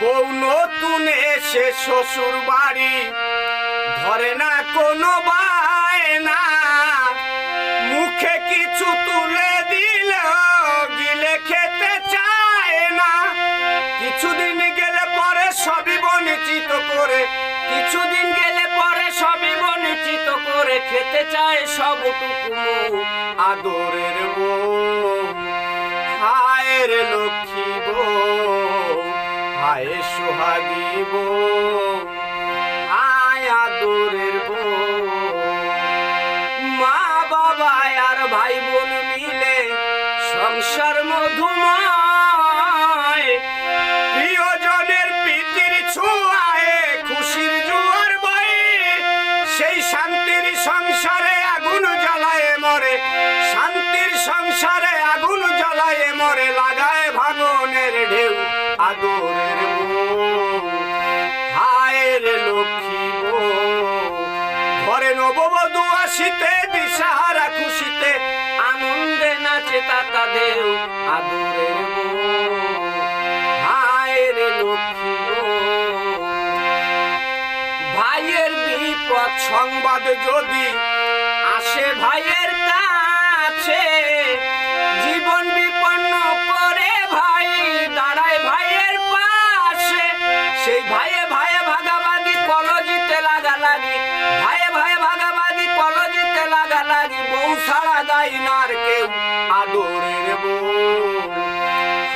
বউ নতুন এসে শ্বশুর বাড়ি ধরে না কোনো বায়না, মুখে কিছু তুলে দিল গিলে খেতে চায় না। কিছুদিন গেলে পরে সবই বঞ্চিত করে, কিছুদিন গেলে পরে সবই বঞ্চিত করে খেতে চায় সবটুকু আদরের বউ। হায় রে লক্ষ্মী বউ, হায় সোহাগী বউ, হায় আদরের বউ। মা বাবা আর ভাই বোন মিলে সংসার মধুময়, প্রিয়জনের প্রীতির ছোঁয়ায় খুশির জোয়ার বয়ে। সেই শান্তির সংসারে আগুন জ্বালায় মরে, শান্তির সংসারে আগুন জ্বালায় মরে, লাগায় ভাঙনের ঢেউ আদরের বউ। হায় রে লক্ষ্মী বউ, ঘরে নববধূ আসিতে দিশাহারা খুশিতে আনন্দে নাচে তাতা দেউ আদরের বউ। হায় রে লক্ষ্মী বউ। ভাইয়ের বিপদ সংবাদ যদি আসে ভাইয়ের কাছে, জীবন বিপন্ন করে ভাই দাঁড়ায় ভাইয়ের পাশে। সেই ভাইয়ে ভাইয়ে ভাগাভাগি কলজিতে লাগালাগি, ভাইয়ে ভাইয়ে ভাগাভাগি কলজিতে লাগালাগি, বউ ছাড়া দায় নার কেউ আদরের বউ।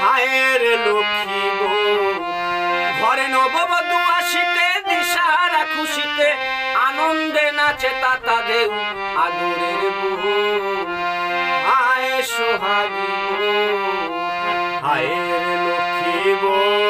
হায় রে লক্ষ্মী বউ, ঘরে নববধূ আসিতে দিশাহারা খুশিতে আনন্দে নাচে তাতা দেউ আদরের বউ। হায় সোহাগী বউ, হায় রে লক্ষ্মী বউ।